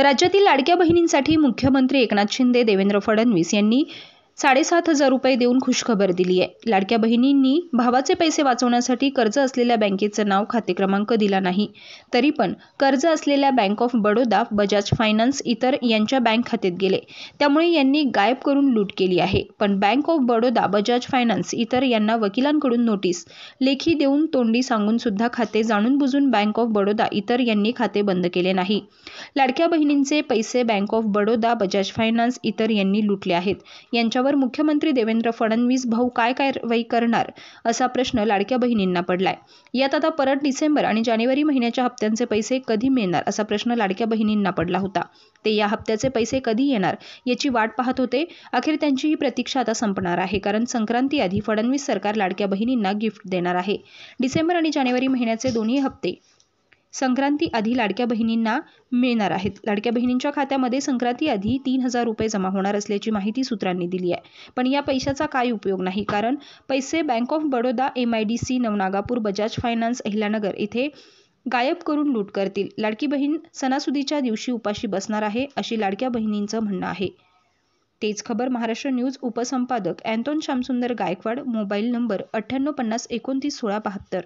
राज्यातील लाडक्या बहिणींसाठी मुख्यमंत्री एकनाथ शिंदे, देवेंद्र फडणवीस यांनी 7,500 रुपये देऊन खुशखबर दिली आहे। लाडक्या बहिणींनी भावाचे पैसे वाचवण्यासाठी कर्ज असलेल्या बँकेचं नाव, खाते क्रमांक दिला नाही, तरी पण कर्ज असलेल्या bank of Baroda, Bajaj finance इतर यांच्या बँक खात्यात गेले। त्यामुळे यांनी गायब करून लूट केली आहे। पण bank of Baroda, Bajaj finance इतर यांना वकिलांकडून नोटीस लेखी देऊन, तोंडी सांगून सुद्धा खाते जाणून बुजून बँक ऑफ बडोदा इतर यांनी खाते बंद केले नाही। लाडक्या बहिणींचे पैसे bank of Baroda, Bajaj finance इतर यांनी लुटले आहेत। यांच्यावर मुख्यमंत्री देवेंद्र फडणवीस भाऊ काय कारवाई करणार, असा प्रश्न लाडक्या बहिणींना पडलाय। यात आता परत डिसेंबर आणि जानेवारी महिन्याच्या हप्त्यांचे पैसे कधी मिळणार, असा प्रश्न लाडक्या बहिणींना पडला होता। ते या हप्त्याचे पैसे कधी येणार याची वाट पाहत होते। अखेर त्यांची ही प्रतीक्षा आता संपणार आहे, कारण संक्रांती आधी फडणवीस सरकार लाडक्या बहिणींना गिफ्ट देणार आहे। डिसेंबर आणि जानेवारी महिन्याचे दोन्ही हप्ते संक्रांती आधी लाडक्या बहिणींना मिळणार आहेत। लाडक्या बहिणींच्या खात्यामध्ये संक्रांती आधी 3,000 रुपये जमा होणार असल्याची माहिती सूत्रांनी दिली आहे। पण या पैशाचा काही उपयोग नाही, कारण पैसे bank of Baroda, MIDC, Navnagapur, Bajaj finance, Ahilyanagar इथे गायब करून लूट करतील। लाडकी बहीण सणासुदीच्या दिवशी उपाशी बसणार आहे, अशी लाडक्या बहिणींचं म्हणणं आहे। तेच खबर महाराष्ट्र न्यूज उपसंपादक अँटोन श्यामसुंदर गायकवाड, मोबाईल नंबर 9850291672।